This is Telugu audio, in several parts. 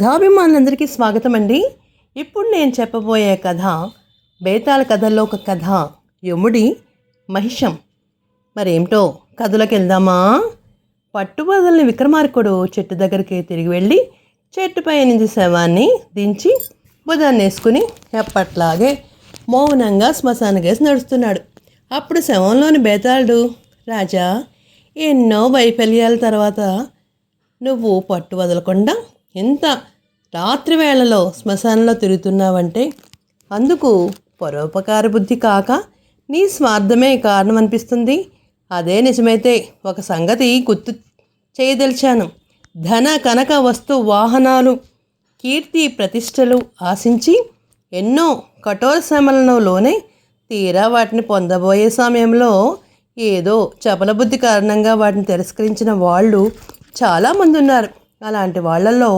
కథాభిమానులందరికీ స్వాగతం అండి. ఇప్పుడు నేను చెప్పబోయే కథ బేతాళ కథల్లో ఒక కథ, యముడి మహిషం. మరేమిటో కథలోకి వెళ్దామా? పట్టుబదలని విక్రమార్కుడు చెట్టు దగ్గరికి తిరిగి వెళ్ళి చెట్టుపై నుంచి శవాన్ని దించి బుధాన్ని వేసుకుని ఎప్పట్లాగే మౌనంగా శ్మశానకేసి నడుస్తున్నాడు. అప్పుడు శవంలోని బేతాళుడు, రాజా, ఎన్నో వైఫల్యాల తర్వాత నువ్వు పట్టు వదలకుండా ఎంత రాత్రి వేళలో శ్మశానంలో తిరుగుతున్నావంటే అందుకు పరోపకార బుద్ధి కాక నీ స్వార్థమే కారణం అనిపిస్తుంది. అదే నిజమైతే ఒక సంగతి గుర్తు చేయదలిచాను. ధన కనక వస్తు వాహనాలు, కీర్తి ప్రతిష్టలు ఆశించి ఎన్నో కఠోర శ్రమలలోనే తీరా వాటిని పొందబోయే సమయంలో ఏదో చపల బుద్ధి కారణంగా వాటిని తిరస్కరించిన వాళ్ళు చాలామంది ఉన్నారు. అలాంటి వాళ్ళల్లో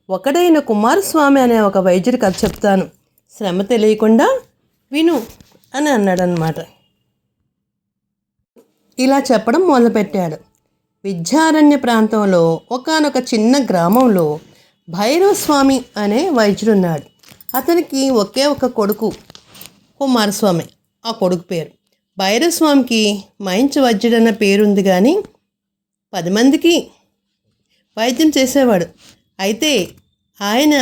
ఒకడైన కుమారస్వామి అనే ఒక వైద్యుడి కథ చెప్తాను, శ్రమ తెలియకుండా విను అని అన్నాడనమాట. ఇలా చెప్పడం మొదలుపెట్టాడు. విద్యారణ్య ప్రాంతంలో ఒకానొక చిన్న గ్రామంలో భైరవస్వామి అనే వైద్యుడున్నాడు. అతనికి ఒకే ఒక కొడుకు కుమారస్వామి, ఆ కొడుకు పేరు. భైరవస్వామికి మంచి వైద్యుడన్న పేరుంది, కానీ 10 మందికి వైద్యం చేసేవాడు. అయితే ఆయన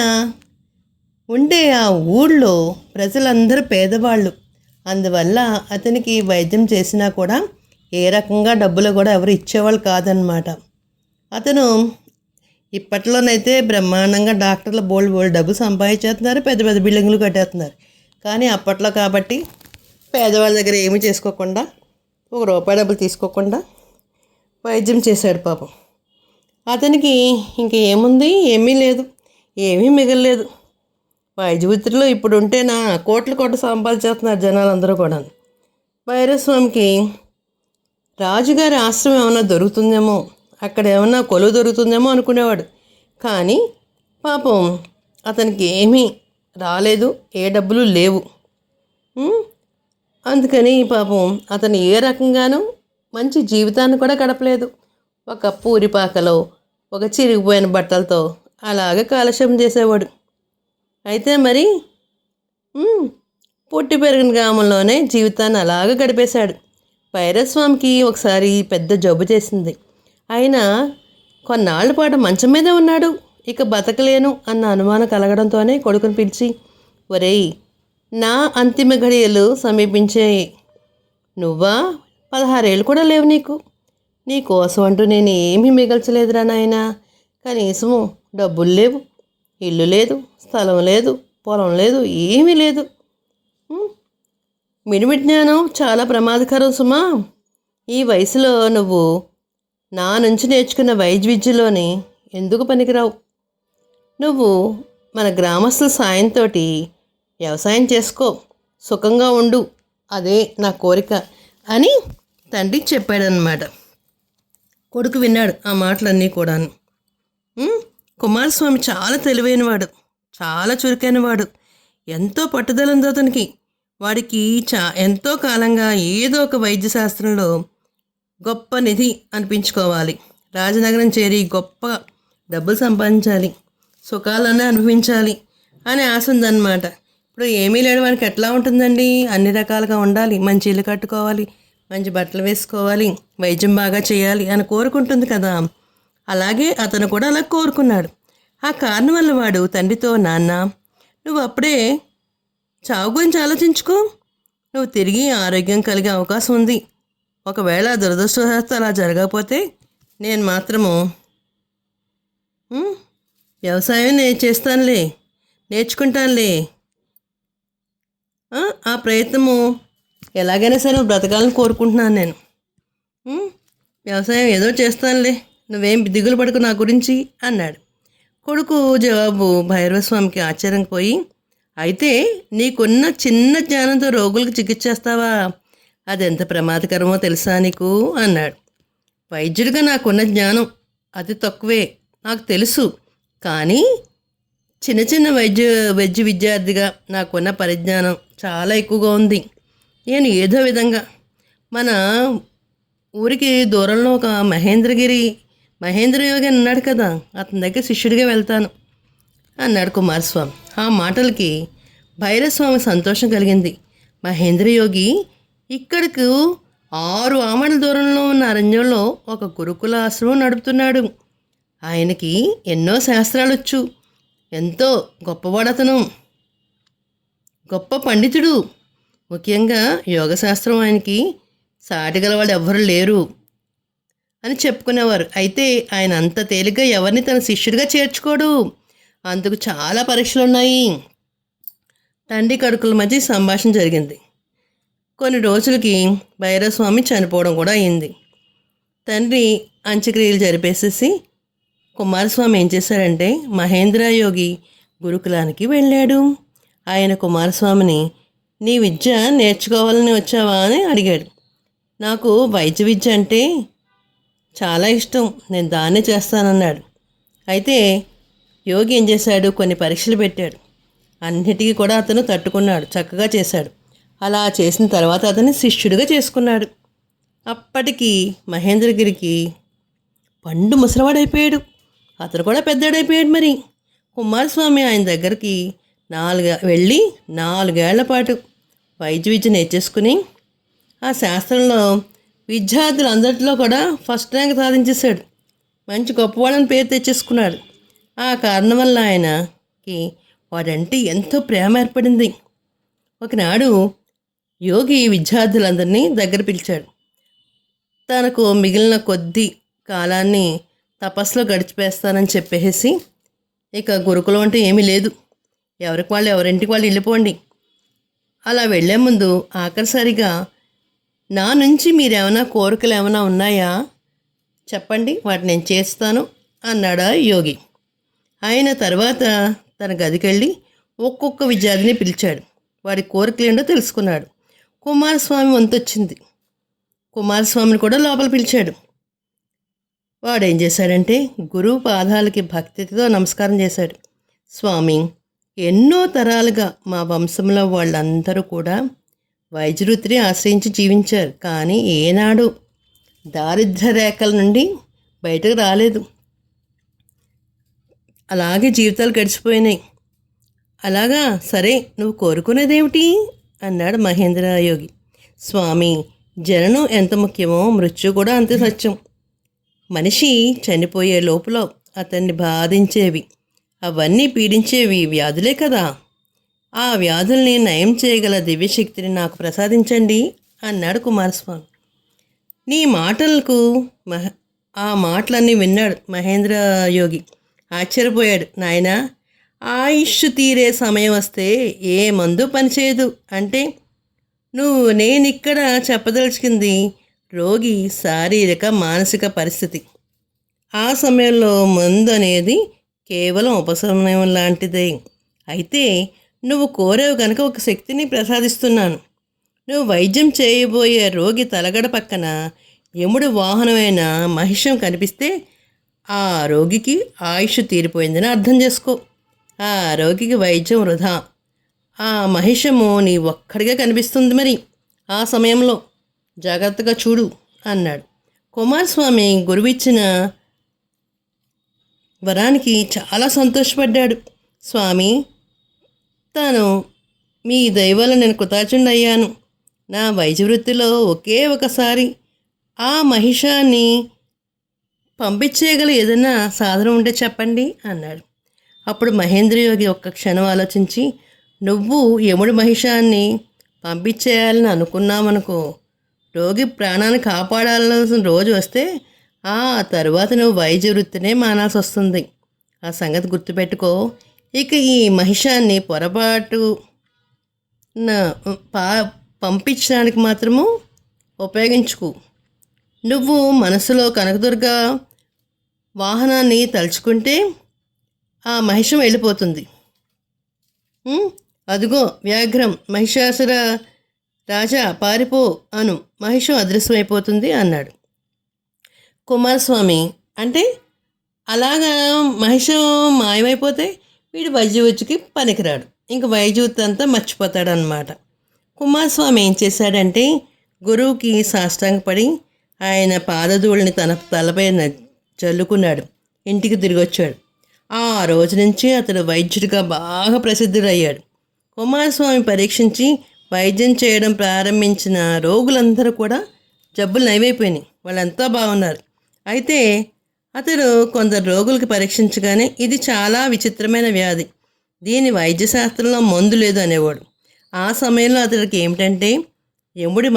ఉండే ఆ ఊళ్ళో ప్రజలందరూ పేదవాళ్ళు. అందువల్ల అతనికి వైద్యం చేసినా కూడా ఏ రకంగా డబ్బులు కూడా ఎవరు ఇచ్చేవాళ్ళు కాదనమాట. అతను ఇప్పట్లోనైతే బ్రహ్మాండంగా డాక్టర్లు బోల్డ్ డబ్బు సంపాదించేస్తున్నారు, పెద్ద పెద్ద బిల్డింగ్లు కట్టేస్తున్నారు. కానీ అప్పట్లో కాబట్టి పేదవాళ్ళ దగ్గర ఏమీ చేసుకోకుండా, ₹1 డబ్బులు తీసుకోకుండా వైద్యం చేశాడు పాపం. అతనికి ఇంక ఏముంది, ఏమీ లేదు, ఏమీ మిగలలేదు. వైద్య వృత్తిలో ఇప్పుడు ఉంటేనా కోట్లు సంపాదించేస్తున్నారు జనాలందరూ కూడా. భైరవస్వామికి రాజుగారి ఆశ్రమం ఏమైనా దొరుకుతుందేమో, అక్కడ ఏమన్నా కొలువు దొరుకుతుందేమో అనుకునేవాడు. కానీ పాపం అతనికి ఏమీ రాలేదు, ఏ డబ్బులు లేవు. అందుకని పాపం అతను ఏ రకంగానూ మంచి జీవితాన్ని కూడా గడపలేదు. ఒక పూరిపాకలో ఒక చిరిగిపోయిన బట్టలతో అలాగే కాలక్షేపం చేసేవాడు. అయితే మరి పుట్టి పెరిగిన గ్రామంలోనే జీవితాన్ని అలాగే గడిపేశాడు. భైరవస్వామికి ఒకసారి పెద్ద జబ్బు చేసింది. ఆయన కొన్నాళ్ల పాటు మంచం మీదే ఉన్నాడు. ఇక బతకలేను అన్న అనుమానం కలగడంతోనే కొడుకుని పిలిచి, ఒరేయ్, నా అంతిమ ఘడియలు సమీపించాయి. నువ్వా 16 ఏళ్ళు కూడా లేవు నీకు. నీ కోసం అంటూ నేను ఏమీ మిగల్చలేదురా నాయనా. కనీసము డబ్బులు లేవు, ఇల్లు లేదు, స్థలం లేదు, పొలం లేదు, ఏమీ లేదు. మిడిమిడి జ్ఞానం చాలా ప్రమాదకరం సుమా. ఈ వయసులో నువ్వు నా నుంచి నేర్చుకున్న వైద్య విద్యలోని ఎందుకు పనికిరావు. నువ్వు మన గ్రామస్తుల సాయంతో వ్యవసాయం చేసుకో, సుఖంగా ఉండు, అదే నా కోరిక అని తండ్రి చెప్పాడనమాట. కొడుకు విన్నాడు ఆ మాటలన్నీ కూడాను. కుమారస్వామి చాలా తెలివైనవాడు, చాలా చురుకైనవాడు, ఎంతో పట్టుదల ఉంది అతనికి. వాడికి ఎంతో కాలంగా ఏదో ఒక వైద్య శాస్త్రంలో గొప్ప నిధి అనిపించుకోవాలి, రాజనగరం చేరి గొప్ప డబ్బులు సంపాదించాలి, సుఖాలన్నీ అనుభవించాలి అనే ఆశ ఉందన్నమాట. ఇప్పుడు ఏమీ లేడు వానికి ఎట్లా ఉంటుందండి? అన్ని రకాలుగా ఉండాలి, మంచి ఇల్లు కట్టుకోవాలి, మంచి బట్టలు వేసుకోవాలి, వైద్యం బాగా చేయాలి అని కోరుకుంటుంది కదా. అలాగే అతను కూడా అలా కోరుకున్నాడు. ఆ కారణం వల్ల వాడు తండ్రితో, నాన్న, నువ్వు అప్పుడే చావు గురించి ఆలోచించుకో. నువ్వు తిరిగి ఆరోగ్యం కలిగే అవకాశం ఉంది. ఒకవేళ దురదృష్టవశాత్తు అలా జరగకపోతే నేను మాత్రము వ్యవసాయం చేస్తానులే, నేర్చుకుంటానులే. ఆ ప్రయత్నము ఎలాగైనా సరే నువ్వు బ్రతకాలని కోరుకుంటున్నాను నేను. వ్యవసాయం ఏదో చేస్తానులే, నువ్వేం దిగులు పడుకు నా గురించి అన్నాడు. కొడుకు జవాబు భైరవస్వామికి ఆశ్చర్యం పోయి, అయితే నీకున్న చిన్న జ్ఞానంతో రోగులకు చికిత్స చేస్తావా? అది ఎంత ప్రమాదకరమో తెలుసా నీకు అన్నాడు. వైద్యుడిగా నాకున్న జ్ఞానం అతి తక్కువే, నాకు తెలుసు. కానీ చిన్న వైద్య విద్యార్థిగా నాకున్న పరిజ్ఞానం చాలా ఎక్కువగా ఉంది. నేను ఏదో విధంగా మన ఊరికి దూరంలో ఒక మహేంద్ర యోగి ఉన్నాడు కదా, అతని దగ్గర శిష్యుడిగా వెళ్తాను. అన్నాడు కుమారస్వామి. ఆ మాటలకి భైరస్వామి సంతోషం కలిగింది. మహేంద్రయోగి ఇక్కడకు 6 ఆమడల దూరంలో ఉన్న అరణ్యంలో ఒక గురుకుల ఆశ్రమం నడుపుతున్నాడు. ఆయనకి ఎన్నో శాస్త్రాలొచ్చు. ఎంతో గొప్పవాడతను, గొప్ప పండితుడు. ముఖ్యంగా యోగశాస్త్రం ఆయనకి సాటిగల వాళ్ళు ఎవ్వరూ లేరు అని చెప్పుకునేవారు. అయితే ఆయన అంత తేలిగ్గా ఎవరిని తన శిష్యుడిగా చేర్చుకోడు. అందుకు చాలా పరీక్షలున్నాయి. తండ్రి కొడుకుల మధ్య సంభాషణ జరిగింది. కొన్ని రోజులకి భైరవస్వామి చనిపోవడం కూడా అయింది. తండ్రి అంత్యక్రియలు జరిపేసేసి కుమారస్వామి ఏం చేశాడంటే మహేంద్రయోగి గురుకులానికి వెళ్ళాడు. ఆయన కుమారస్వామిని, నీ విద్య నేర్చుకోవాలని వచ్చావా అని అడిగాడు. నాకు వైద్య విద్య అంటే చాలా ఇష్టం, నేను దాన్నే చేస్తానన్నాడు. అయితే యోగి ఏం చేశాడు, కొన్ని పరీక్షలు పెట్టాడు. అన్నిటికీ కూడా అతను తట్టుకున్నాడు, చక్కగా చేశాడు. అలా చేసిన తర్వాత అతన్ని శిష్యుడిగా చేసుకున్నాడు. అప్పటికి మహేంద్రగిరికి పండు ముసలివాడైపోయాడు. అతను కూడా పెద్దవాడైపోయాడు. మరి కుమారస్వామి ఆయన దగ్గరికి వెళ్ళి 4 ఏళ్ల పాటు వైద్య విద్య నేర్చేసుకుని ఆ శాస్త్రంలో విద్యార్థులందరిలో కూడా ఫస్ట్ ర్యాంక్ సాధించేశాడు. మంచి గొప్పవాళ్ళని పేరు తెచ్చేసుకున్నాడు. ఆ కారణం వల్ల ఆయనకి వాడంటే ఎంతో ప్రేమ ఏర్పడింది. ఒకనాడు యోగి విద్యార్థులందరినీ దగ్గర పిలిచాడు. తనకు మిగిలిన కొద్ది కాలాన్ని తపస్సులో గడిచిపేస్తానని చెప్పేసి, ఇక గురుకులం అంటే ఏమీ లేదు, ఎవరింటికి వాళ్ళు వెళ్ళిపోండి. అలా వెళ్ళే ముందు ఆఖరిసారిగా నా నుంచి మీరేమైనా కోరికలు ఏమైనా ఉన్నాయా చెప్పండి, వాటిని నేను చేస్తాను అన్నాడా యోగి. ఆయన తర్వాత తన గదికెళ్ళి ఒక్కొక్క విద్యార్థిని పిలిచాడు. వాడి కోరికలు ఏంటో తెలుసుకున్నాడు. కుమారస్వామి వంతొచ్చింది. కుమారస్వామిని కూడా లోపల పిలిచాడు. వాడేం చేశాడంటే గురువు పాదాలకి భక్తితో నమస్కారం చేశాడు. స్వామి, ఎన్నో తరాలుగా మా వంశంలో వాళ్ళందరూ కూడా వైద్యవృత్తిని ఆశ్రయించి జీవించారు. కానీ ఏనాడు దారిద్ర్య రేఖల నుండి బయటకు రాలేదు. అలాగే జీవితాలు గడిచిపోయినాయి. అలాగా, సరే నువ్వు కోరుకునేదేమిటి అన్నాడు మహేంద్రయోగి. స్వామి, జననం ఎంత ముఖ్యమో మృత్యు కూడా అంతే సత్యం. మనిషి చనిపోయే లోపల అతన్ని బాధించేవి, అవన్నీ పీడించేవి వ్యాధులే కదా. ఆ వ్యాధుల్ని నయం చేయగల దివ్యశక్తిని నాకు ప్రసాదించండి అన్నాడు కుమారస్వామి. నీ మాటలకు ఆ మాటలన్నీ విన్నాడు మహేంద్రయోగి. ఆశ్చర్యపోయాడు. నాయనా, ఆయుష్ తీరే సమయం వస్తే ఏ మందు పనిచేయదు అంటే నేనిక్కడ చెప్పదలుచుకుంది రోగి శారీరక మానసిక పరిస్థితి. ఆ సమయంలో మందు అనేది కేవలం ఉపశమనం లాంటిదే. అయితే నువ్వు కోరేవు కనుక ఒక శక్తిని ప్రసాదిస్తున్నాను. నువ్వు వైద్యం చేయబోయే రోగి తలగడ పక్కన యముడు వాహనమైన మహిషం కనిపిస్తే ఆ రోగికి ఆయుష్ తీరిపోయిందని అర్థం చేసుకో. ఆ రోగికి వైద్యం వృధా. ఆ మహిషము నీ ఒక్కడిగా కనిపిస్తుంది. మరి ఆ సమయంలో జాగ్రత్తగా చూడు అన్నాడు. కుమారస్వామి గురువిచ్చిన వరానికి చాలా సంతోషపడ్డాడు. స్వామి, తాను మీ దయవల్ల నేను కృతజ్ఞుడయ్యాను. నా వైద్య వృత్తిలో ఒకే ఒకసారి ఆ మహిషాన్ని పంపించేయగల ఏదైనా సాధనం ఉంటే చెప్పండి అన్నాడు. అప్పుడు మహేంద్రయోగి ఒక్క క్షణం ఆలోచించి, నువ్వు యముడి మహిషాన్ని పంపించేయాలని అనుకున్నామనుకో, రోగి ప్రాణాన్ని కాపాడాల్సిన రోజు వస్తే ఆ తరువాత నువ్వు వైద్య వృత్తినే మానాల్సి వస్తుంది. ఆ సంగతి గుర్తుపెట్టుకో. ఇక ఈ మహిషాన్ని పొరపాటు పంపించడానికి మాత్రము ఉపయోగించుకు. నువ్వు మనసులో కనకదుర్గ వాహనాన్ని తలుచుకుంటే ఆ మహిషం వెళ్ళిపోతుంది. అదిగో వ్యాఘ్రం, మహిషాసుర రాజా పారిపో అను, మహిషం అదృశ్యమైపోతుంది అన్నాడు. కుమారస్వామి, అంటే అలాగా మహిషం మాయమైపోతే వీడు వైద్యవృత్తికి పనికిరాడు, ఇంక వైద్యవృత్తి అంతా మర్చిపోతాడనమాట. కుమారస్వామి ఏం చేశాడంటే గురువుకి సాష్టాంగపడి ఆయన పాదధూళిని తన తలపై చల్లుకున్నాడు. ఇంటికి తిరిగి వచ్చాడు. ఆ రోజు నుంచి అతడు వైద్యుడిగా బాగా ప్రసిద్ధుడయ్యాడు. కుమారస్వామి పరీక్షించి వైద్యం చేయడం ప్రారంభించిన రోగులందరూ కూడా జబ్బులు నయమైపోయినాయి. వాళ్ళంతా బాగున్నారు. అయితే అతడు కొందరు రోగులకి పరీక్షించగానే ఇది చాలా విచిత్రమైన వ్యాధి, దీని వైద్యశాస్త్రంలో మందు లేదు అనేవాడు. ఆ సమయంలో అతడికి ఏమిటంటే యముడి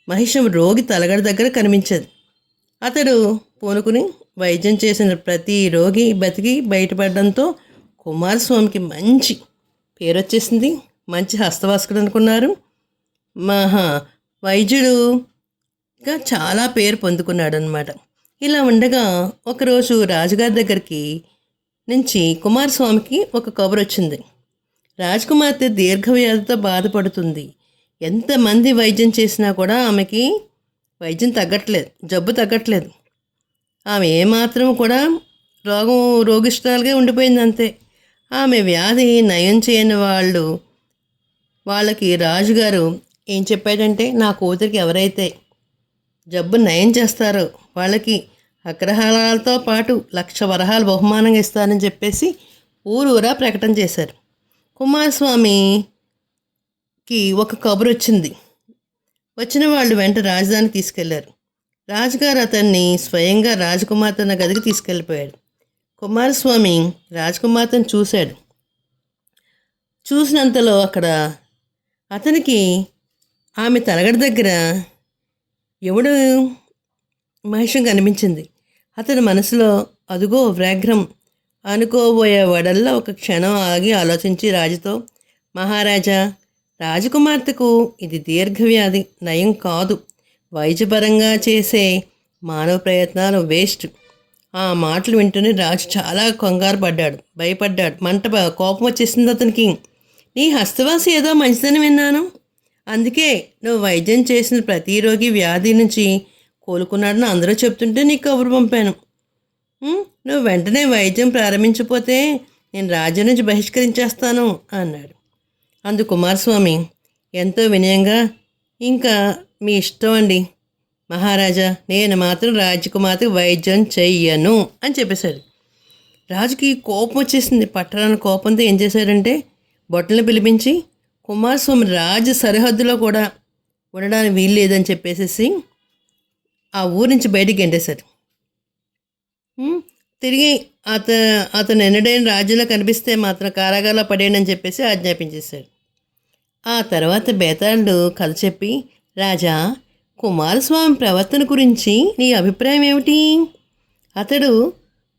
మహిషం రోగి తలగడ దగ్గర కనిపించేది. అతడు పూనుకుని వైద్యం చేసిన ప్రతి రోగి బతికి బయటపడడంతో కుమారస్వామికి మంచి పేరు వచ్చేసింది. మంచి హస్తవాసకుడు అనుకున్నారు. మహా వైద్యుడుగా చాలా పేరు పొందుకున్నాడు అనమాట. ఇలా ఉండగా ఒకరోజు రాజుగారి దగ్గరికి నుంచి కుమారస్వామికి ఒక కబురు వచ్చింది. రాజకుమార్తె దీర్ఘవ్యాధితో బాధపడుతుంది. ఎంతమంది వైద్యం చేసినా కూడా ఆమెకి వైద్యం తగ్గట్లేదు, జబ్బు తగ్గట్లేదు. ఆమె ఏమాత్రం కూడా రోగిష్టాలుగా ఉండిపోయింది అంతే. ఆమె వ్యాధి నయం చేయని వాళ్ళకి రాజుగారు ఏం చెప్పాడంటే, నా కూతురికి ఎవరైతే జబ్బు నయం చేస్తారో వాళ్ళకి అగ్రహారాలతో పాటు 1,00,000 వరహాలు బహుమానంగా ఇస్తారని చెప్పేసి ఊరూరా ప్రకటన చేశారు. కుమారస్వామికి ఒక కబురు వచ్చింది. వచ్చిన వాళ్ళు వెంట రాజధానికి తీసుకెళ్లారు. రాజుగారు అతన్ని స్వయంగా రాజకుమార్తె గదికి తీసుకెళ్ళిపోయాడు. కుమారస్వామి రాజకుమార్తెను చూశాడు. చూసినంతలో అక్కడ అతనికి ఆమె తలగడ దగ్గర యముడు మహిషం కనిపించింది. అతని మనసులో అదుగో వ్యాఘ్రం అనుకోబోయే వడల్లో ఒక క్షణం ఆగి ఆలోచించి రాజుతో, మహారాజా, రాజకుమార్తెకు ఇది దీర్ఘవ్యాధి, నయం కాదు. వైద్యపరంగా చేసే మానవ ప్రయత్నాలు వేస్ట్. ఆ మాటలు వింటూనే రాజు చాలా కంగారు పడ్డాడు, భయపడ్డాడు. కోపం వచ్చేసింది అతనికి. నీ హస్తవాసి ఏదో మంచిదని విన్నాను, అందుకే నువ్వు వైద్యం చేసిన ప్రతి రోగి వ్యాధి నుంచి కోలుకున్నాడని అందరూ చెప్తుంటే నీకు కబురు పంపాను. నువ్వు వెంటనే వైద్యం ప్రారంభించకపోతే నేను రాజ్యం నుంచి బహిష్కరించేస్తాను అన్నాడు. అందు కుమారస్వామి ఎంతో వినయంగా, ఇంకా మీ ఇష్టం అండి మహారాజా, నేను మాత్రం రాజకుమార్తెకు వైద్యం చెయ్యను అని చెప్పేశాడు. రాజుకి కోపం వచ్చేసింది. పట్టరాని కోపంతో ఏం చేశాడంటే బొట్టలను పిలిపించి కుమారస్వామి రాజు సరిహద్దులో కూడా ఉండడానికి వీలు లేదని చెప్పేసి ఆ ఊరి నుంచి బయటికి గెంటేశాడు. తిరిగి అతను ఎన్నడైన రాజులో కనిపిస్తే మాత్రం కారాగారంలో పడేయని చెప్పేసి ఆజ్ఞాపించేశాడు. ఆ తర్వాత బేతాళుడు కథ చెప్పి, రాజా, కుమారస్వామి ప్రవర్తన గురించి నీ అభిప్రాయం ఏమిటి? అతడు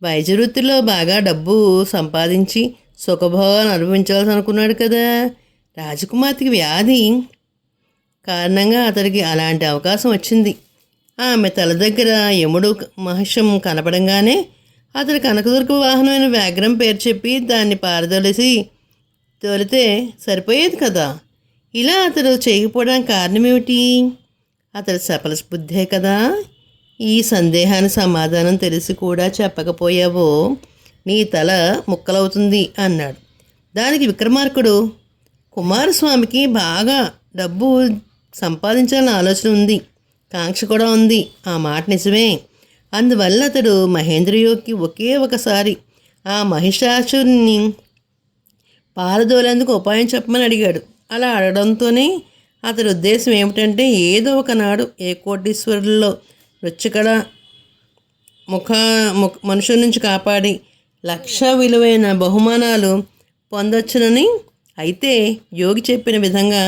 వైద్య వృత్తిలో బాగా డబ్బు సంపాదించి సుఖభోగాలను అనుభవించాల్సి అనుకున్నాడు కదా. రాజకుమార్తెకి వ్యాధి కారణంగా అతడికి అలాంటి అవకాశం వచ్చింది. ఆమె తల దగ్గర యముడు మహిషం కనపడంగానే అతడు కనకదుర్గ వాహనమైన వ్యాఘ్రం పేరు చెప్పి దాన్ని తోలితే సరిపోయేది కదా. ఇలా అతడు చేయకపోవడానికి కారణమేమిటి? అతడు సఫల బుద్ధే కదా. ఈ సందేహానికి సమాధానం తెలిసి కూడా చెప్పకపోయావో నీ తల ముక్కలవుతుంది అన్నాడు. దానికి విక్రమార్కుడు, కుమారస్వామికి బాగా డబ్బు సంపాదించాలని ఆలోచన ఉంది, కాంక్ష కూడా ఉంది. ఆ మాట నిజమే. అందువల్ల అతడు మహేంద్రయోగికి ఒకే ఒకసారి ఆ మహిషాసురుని పారదోలేందుకు ఉపాయం చెప్పమని అడిగాడు. అలా అడగడంతోనే అతడి ఉద్దేశం ఏమిటంటే, ఏదో ఒకనాడు ఏ కోటీశ్వరుల్లో నృత్యకళ మనుషుల నుంచి కాపాడి 1,00,000 విలువైన బహుమానాలు పొందొచ్చునని. అయితే యోగి చెప్పిన విధంగా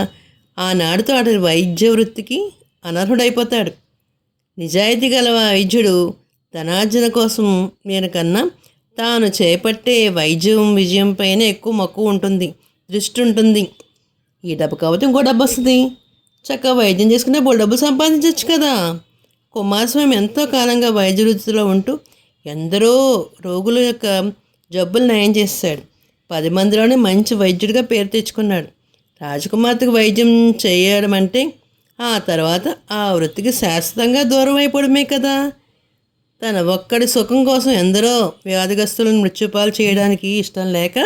ఆనాడుతో అతడి వైద్య వృత్తికి అనర్హుడైపోతాడు. నిజాయితీ గల వైద్యుడు ధనార్జన కోసం కన్నా తాను చేపట్టే విజయంపైన ఎక్కువ మక్కువ ఉంటుంది, దృష్టి ఉంటుంది. ఈ డబ్బు కాబట్టి ఇంకో డబ్బు వస్తుంది, చక్కగా వైద్యం చేసుకుంటే బోల్ డబ్బులు సంపాదించవచ్చు కదా. కుమారస్వామి ఎంతో కాలంగా వైద్య వృత్తిలో ఉంటూ ఎందరో రోగుల యొక్క జబ్బులు నయం చేశాడు. 10 మందిలోనే మంచి వైద్యుడిగా పేరు తెచ్చుకున్నాడు. రాజకుమార్తెకు వైద్యం చేయడం అంటే ఆ తర్వాత ఆ వృత్తికి శాశ్వతంగా దూరం అయిపోవడమే కదా. తన ఒక్కడి సుఖం కోసం ఎందరో వ్యాధిగ్రస్తులను మృత్యుపాలు చేయడానికి ఇష్టం లేక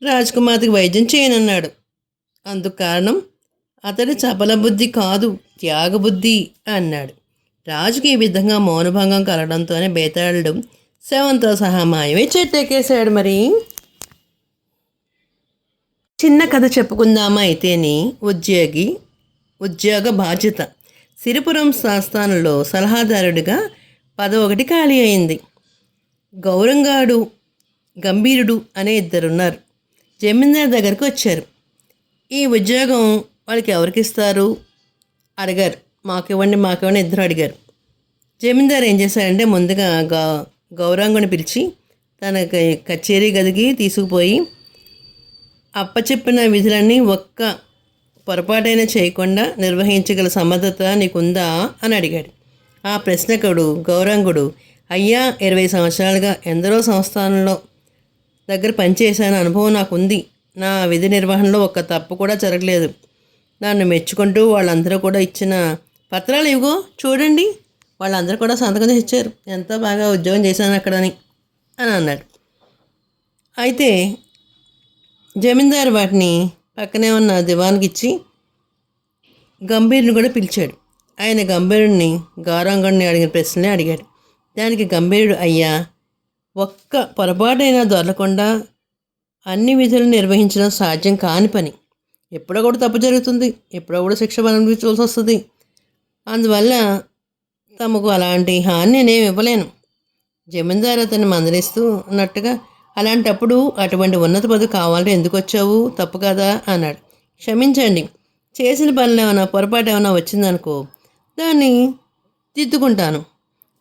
రాజకుమార్తెకి వైద్యం చేయనన్నాడు. అందుకు కారణం అతడి చపల బుద్ధి కాదు, త్యాగబుద్ధి అన్నాడు. రాజుకి ఈ విధంగా మౌనభంగం కలగడంతోనే బేతాళుడు శవంతో సహా మాయమే చెట్టెక్కేశాడు. మరి చిన్న కథ చెప్పుకుందామా అయితేని ఉద్యోగ బాధ్యత. సిరిపురం సంస్థానంలో సలహాదారుడిగా పదవి ఒకటి ఖాళీ అయింది. గౌరంగాడు, గంభీరుడు అనే ఇద్దరున్నారు. జమీందారు దగ్గరికి వచ్చారు. ఈ ఉద్యోగం వాళ్ళకి ఎవరికి ఇస్తారు అడిగారు. మాకివ్వండి ఇద్దరు అడిగారు. జమీందారు ఏం చేశారంటే ముందుగా గౌరాంగుని పిలిచి తన కచేరీ గదికి తీసుకుపోయి అప్పచెప్పిన విధులన్నీ ఒక్క పొరపాటైనా చేయకుండా నిర్వహించగల సమర్థత నీకుందా అని అడిగాడు. ఆ ప్రశ్నకుడు గౌరాంగుడు, అయ్యా 20 సంవత్సరాలుగా ఎందరో సంస్థానంలో దగ్గర పనిచేశాను, అనుభవం నాకుంది. నా విధి నిర్వహణలో ఒక్క తప్పు కూడా జరగలేదు. నన్ను మెచ్చుకుంటూ వాళ్ళందరూ కూడా ఇచ్చిన పత్రాలు ఇవిగో చూడండి, వాళ్ళందరూ కూడా సంతకం ఇచ్చారు, ఎంతో బాగా ఉద్యోగం చేశాను అక్కడని అని అన్నాడు. అయితే జమీందారు వాటిని పక్కనే ఉన్న దివాన్కి ఇచ్చి గంభీరుని కూడా పిలిచాడు. ఆయన గంభీరుడిని గౌరాంగుడిని అడిగిన ప్రశ్నలే అడిగాడు. దానికి గంభీరుడు, అయ్యా ఒక్క పొరపాటైనా దొరలకుండా అన్ని విధులు నిర్వహించడం సాధ్యం కాని పని. ఎప్పుడో కూడా తప్పు జరుగుతుంది, ఎప్పుడో కూడా శిక్ష అనుభవించవలసి వస్తుంది. అందువల్ల తమకు అలాంటి హాని నేనేమి ఇవ్వలేను. జమీందారు అతన్ని మందలిస్తూ అన్నట్టుగా, అలాంటప్పుడు అటువంటి ఉన్నత పదవి కావాలంటే ఎందుకు వచ్చావు, తప్పు కదా అన్నాడు. క్షమించండి, చేసిన పనులు ఏమైనా పొరపాటు ఏమైనా వచ్చిందనుకో దాన్ని దిద్దుకుంటాను,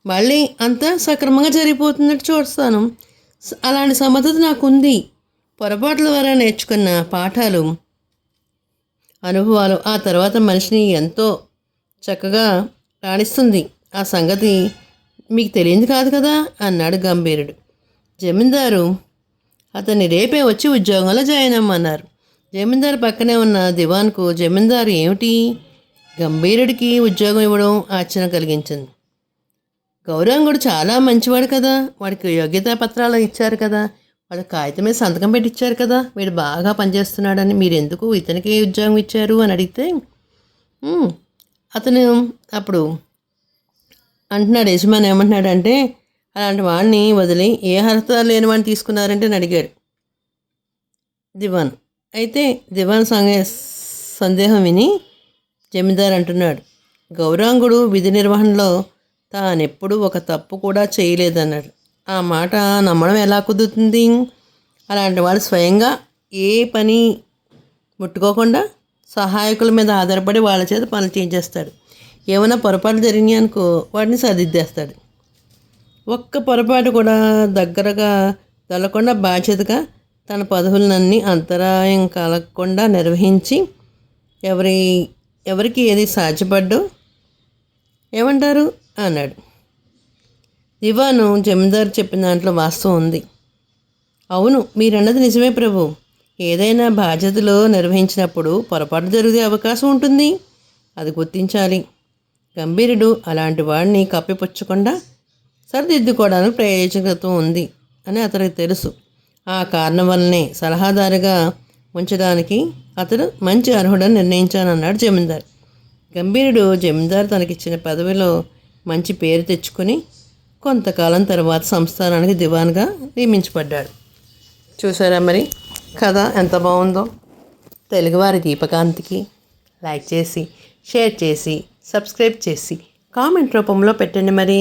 మళ్ళీ అంతా సక్రమంగా జరిగిపోతున్నట్టు చూస్తాను. అలాంటి సమర్థత నాకుంది. పొరపాట్ల ద్వారా నేర్చుకున్న పాఠాలు, అనుభవాలు ఆ తర్వాత మనిషిని ఎంతో చక్కగా రాణిస్తుంది. ఆ సంగతి మీకు తెలియదు కాదు కదా అన్నాడు గంభీరుడు. జమీందారు అతన్ని రేపే వచ్చి ఉద్యోగంలో జాయిన్ అమ్మన్నారు. జమీందారు పక్కనే ఉన్న దివాన్కు జమీందారు ఏమిటి గంభీరుడికి ఉద్యోగం ఇవ్వడం ఆశ్చర్యం కలిగించింది. గౌరాంగుడు చాలా మంచివాడు కదా, వాడికి యోగ్యతా పత్రాలు ఇచ్చారు కదా, వాడు కాగితం మీద సంతకం పెట్టించారు కదా, వీడు బాగా పనిచేస్తున్నాడని, మీరు ఎందుకు ఇతనికి ఉద్యోగం ఇచ్చారు అని అడిగితే అతను అప్పుడు అంటున్నాడు, యజమాని ఏమంటున్నాడంటే, అలాంటి వాడిని వదిలి ఏ అర్హత లేని వాడిని తీసుకున్నారంటే అని అడిగాడు దివాన్. అయితే దివాన్ సందేహం విని జమీందారు అంటున్నాడు, గౌరాంగుడు విధి నిర్వహణలో తానెప్పుడు ఒక తప్పు కూడా చేయలేదన్నాడు. ఆ మాట నమ్మడం ఎలా కుదురుతుంది? అలాంటి వాడు స్వయంగా ఏ పని ముట్టుకోకుండా సహాయకుల మీద ఆధారపడి వాళ్ళ చేత పనులు చేయించేస్తాడు. ఏమైనా పొరపాటు జరిగినాయి అనుకో వాటిని సరిదిద్దేస్తాడు. ఒక్క పొరపాటు కూడా దగ్గరగా తొలకుండా బాధ్యతగా తన పదవులన్నీ అంతరాయం కలగకుండా నిర్వహించి ఎవరికి ఏది సాధ్యపడ్డో ఏమంటారు అన్నాడు. దివాను జమీందారు చెప్పిన దాంట్లో వాస్తవం ఉంది. అవును, మీరన్నది నిజమే ప్రభు. ఏదైనా బాధ్యతలో నిర్వహించినప్పుడు పొరపాటు జరిగే అవకాశం ఉంటుంది, అది గుర్తించాలి. గంభీరుడు అలాంటి వాడిని కప్పిపుచ్చకుండా సరిదిద్దుకోవడానికి ప్రయోజకత్వం ఉంది అని అతనికి తెలుసు. ఆ కారణం వల్లనే సలహాదారుగా ఉంచడానికి అతడు మంచి అర్హుడని నిర్ణయించానన్నాడు జమీందారు. గంభీరుడు జమీందారు తనకిచ్చిన పదవిలో మంచి పేరు తెచ్చుకొని కొంతకాలం తర్వాత సంస్థానానికి దివాన్గా నియమించబడ్డాడు. చూసారా మరి కథ ఎంత బాగుందో? తెలుగువారి దీపకాంతికి లైక్ చేసి, షేర్ చేసి, సబ్స్క్రైబ్ చేసి, కామెంట్ రూపంలో పెట్టండి మరి.